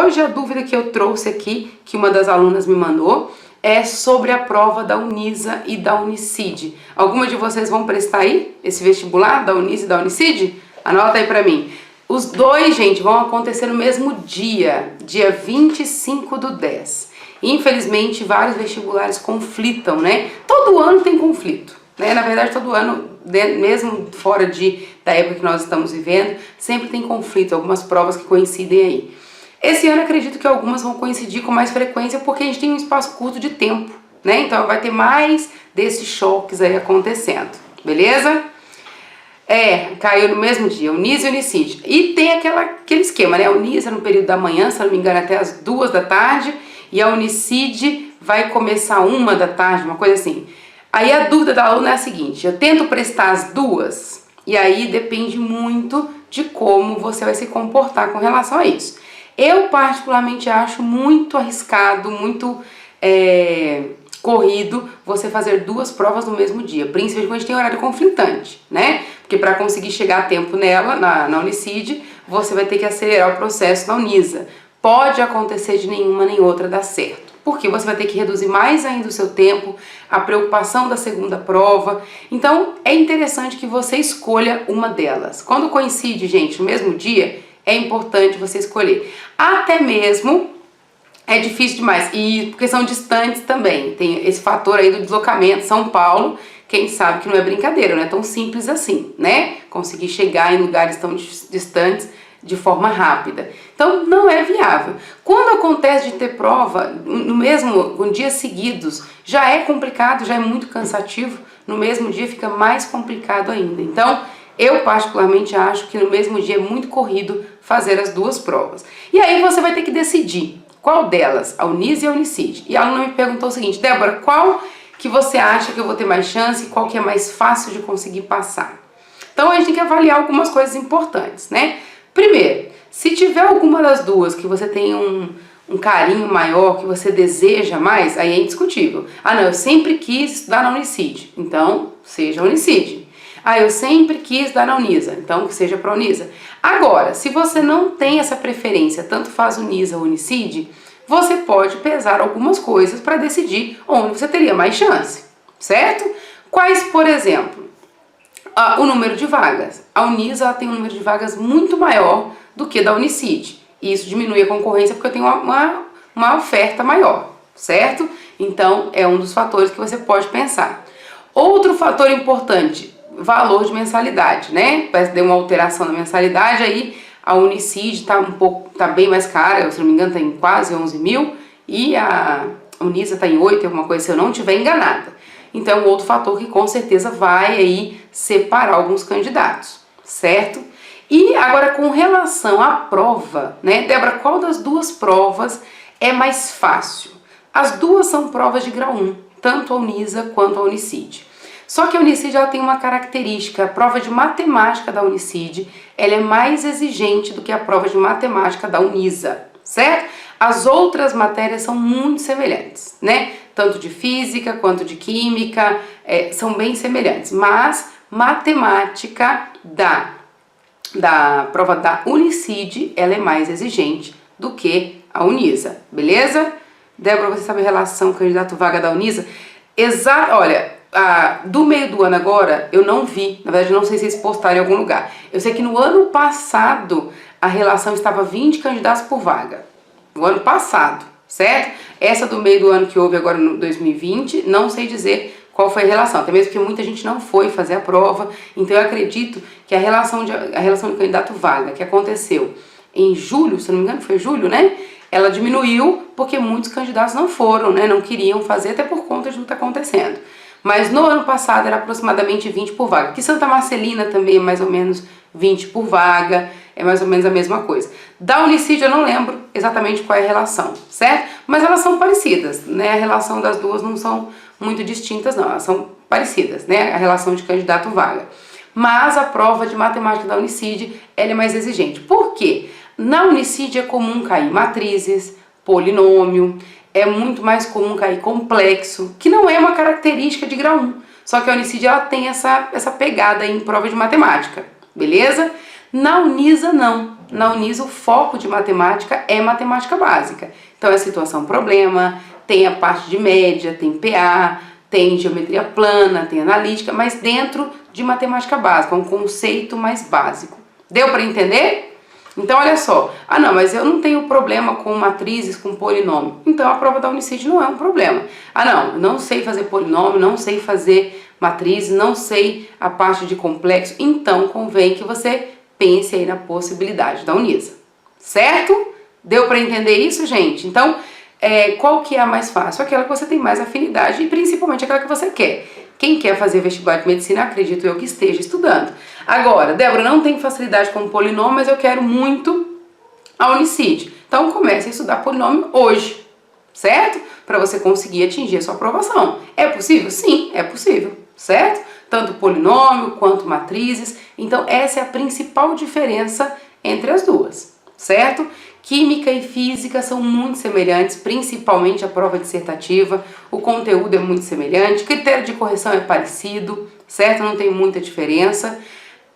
hoje a dúvida que eu trouxe aqui, que uma das alunas me mandou, é sobre a prova da Unisa e da Unicid. Alguma de vocês vão prestar aí esse vestibular da Unisa e da Unicid? Anota aí pra mim. Os dois, gente, vão acontecer no mesmo dia, dia 25/10. Infelizmente, vários vestibulares conflitam, né? Todo ano tem conflito, né? Na verdade, todo ano, mesmo fora da época que nós estamos vivendo, sempre tem conflito, algumas provas que coincidem aí. Esse ano acredito que algumas vão coincidir com mais frequência porque a gente tem um espaço curto de tempo, né? Então vai ter mais desses choques aí acontecendo, beleza? Caiu no mesmo dia, Unisa e Unicid. E tem aquele esquema, né? A Unisa no período da manhã, se eu não me engano, até as 2 da tarde, e a Unicid vai começar 1 da tarde, uma coisa assim. Aí a dúvida da aluna é a seguinte: eu tento prestar as duas, e aí depende muito de como você vai se comportar com relação a isso. Eu particularmente acho muito arriscado, muito corrido você fazer 2 provas no mesmo dia, principalmente quando a gente tem horário conflitante, né? Porque para conseguir chegar a tempo nela, na Unicid, você vai ter que acelerar o processo na Unisa. Pode acontecer de nenhuma nem outra dar certo, porque você vai ter que reduzir mais ainda o seu tempo, a preocupação da segunda prova. Então é interessante que você escolha uma delas. Quando coincide, gente, no mesmo dia, é importante você escolher. Até mesmo é difícil demais, e porque são distantes também, tem esse fator aí do deslocamento. São Paulo, quem sabe que não é brincadeira, não é tão simples assim, né? Conseguir chegar em lugares tão distantes de forma rápida. Então não é viável. Quando acontece de ter prova no mesmo, com dias seguidos, já é complicado, já é muito cansativo. No mesmo dia fica mais complicado ainda. Então eu particularmente acho que no mesmo dia é muito corrido fazer as 2 provas. E aí você vai ter que decidir qual delas, a Unisa e a Unicid. E a aluna me perguntou o seguinte: Débora, qual que você acha que eu vou ter mais chance e qual que é mais fácil de conseguir passar? Então a gente tem que avaliar algumas coisas importantes, né? Primeiro, se tiver alguma das duas que você tem um carinho maior, que você deseja mais, aí é indiscutível. Ah, não, eu sempre quis estudar na Unicid, então seja a Unicid. Ah, eu sempre quis estudar na Unisa, então que seja para a Unisa. Agora, se você não tem essa preferência, tanto faz Unisa ou Unicid, você pode pesar algumas coisas para decidir onde você teria mais chance, certo? Quais, por exemplo? O número de vagas. A Unisa ela tem um número de vagas muito maior do que da Unicid. E isso diminui a concorrência porque eu tenho uma oferta maior, certo? Então, é um dos fatores que você pode pensar. Outro fator importante, valor de mensalidade, né? Parece que deu uma alteração na mensalidade, aí a Unicid tá bem mais cara, se não me engano tá em quase 11 mil, e a Unisa tá em 8, alguma coisa, se eu não estiver enganada. Então, outro fator que com certeza vai aí separar alguns candidatos, certo? E agora com relação à prova, né? Débora, qual das 2 provas é mais fácil? As 2 são provas de grau 1, tanto a Unisa quanto a Unicid. Só que a Unicid ela tem uma característica: a prova de matemática da Unicid ela é mais exigente do que a prova de matemática da Unisa, certo? As outras matérias são muito semelhantes, né? Tanto de física quanto de química são bem semelhantes, mas matemática da prova da Unicid ela é mais exigente do que a Unisa, beleza? Débora, você sabe a relação candidato-vaga da Unisa? Olha, do meio do ano agora, eu não vi, na verdade eu não sei se eles postaram em algum lugar. Eu sei que no ano passado a relação estava 20 candidatos por vaga, no ano passado, certo? Essa do meio do ano que houve agora no 2020, não sei dizer qual foi a relação, até mesmo porque muita gente não foi fazer a prova. Então eu acredito que a relação de candidato-vaga que aconteceu em julho, se não me engano foi julho, né? Ela diminuiu porque muitos candidatos não foram, né? Não queriam fazer, até por conta de tudo que está acontecendo. Mas no ano passado era aproximadamente 20 por vaga. Aqui Santa Marcelina também é mais ou menos 20 por vaga, é mais ou menos a mesma coisa. Da Unicid eu não lembro exatamente qual é a relação, certo? Mas elas são parecidas, né? A relação das duas não são muito distintas, não. Elas são parecidas, né? A relação de candidato-vaga. Mas a prova de matemática da Unicid, ela é mais exigente. Por quê? Na Unicid é comum cair matrizes, polinômio, é muito mais comum cair complexo, que não é uma característica de grau 1. Só que a Unicid ela tem essa pegada em prova de matemática, beleza? Na Unisa não. na Unisa o foco de matemática é matemática básica. Então é situação-problema, tem a parte de média, tem PA, tem geometria plana, tem analítica, mas dentro de matemática básica, um conceito mais básico. Deu para entender? Então olha só, não, mas eu não tenho problema com matrizes, com polinômio. Então a prova da Unicid não é um problema. Não sei fazer polinômio, não sei fazer matrizes, não sei a parte de complexo. Então convém que você pense aí na possibilidade da Unisa. Certo? Deu para entender isso, gente? Então, qual que é a mais fácil? Aquela que você tem mais afinidade e principalmente aquela que você quer. Quem quer fazer vestibular de medicina, acredito eu que esteja estudando. Agora, Débora, não tem facilidade com polinômio, mas eu quero muito a Unicid. Então comece a estudar polinômio hoje, certo? Para você conseguir atingir a sua aprovação. É possível? Sim, é possível, certo? Tanto polinômio quanto matrizes. Então essa é a principal diferença entre as duas, certo? Química e física são muito semelhantes, principalmente a prova dissertativa, o conteúdo é muito semelhante, critério de correção é parecido, certo? Não tem muita diferença.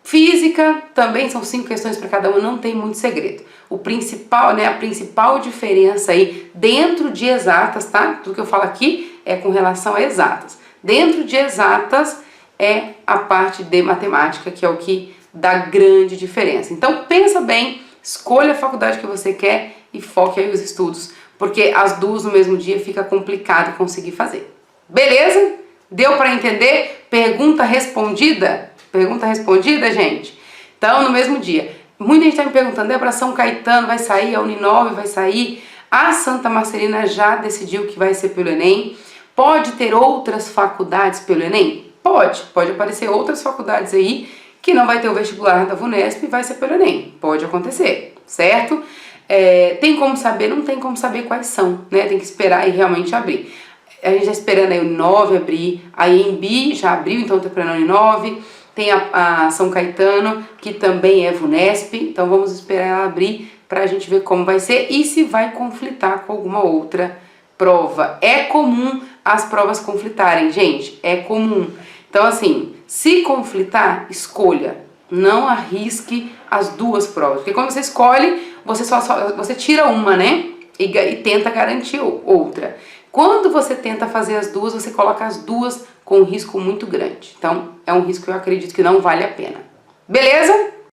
Física também são 5 questões para cada uma, não tem muito segredo. O principal, a principal diferença aí dentro de exatas, tá? Tudo que eu falo aqui é com relação a exatas. Dentro de exatas é a parte de matemática, que é o que dá grande diferença. Então pensa bem, escolha a faculdade que você quer e foque aí os estudos, porque as duas no mesmo dia fica complicado conseguir fazer. Beleza? Deu para entender? Pergunta respondida? Pergunta respondida, gente? Então, no mesmo dia. Muita gente está me perguntando, Débora, São Caetano vai sair, a Uninove vai sair, a Santa Marcelina já decidiu que vai ser pelo Enem. Pode ter outras faculdades pelo Enem? Pode aparecer outras faculdades aí que não vai ter o vestibular da VUNESP e vai ser pelo Enem. Pode acontecer, certo? Tem como saber? Não tem como saber quais são, né? Tem que esperar e realmente abrir. A gente está esperando aí o Uninove abrir, a EMB já abriu, então está esperando a Uninove. Tem a São Caetano, que também é VUNESP, então vamos esperar ela abrir para a gente ver como vai ser e se vai conflitar com alguma outra prova. É comum as provas conflitarem, gente, é comum. Então assim, se conflitar, escolha, não arrisque as duas provas, porque quando você escolhe, você tira uma, né, e tenta garantir outra. Quando você tenta fazer as duas, você coloca as duas com um risco muito grande. Então, é um risco que eu acredito que não vale a pena. Beleza?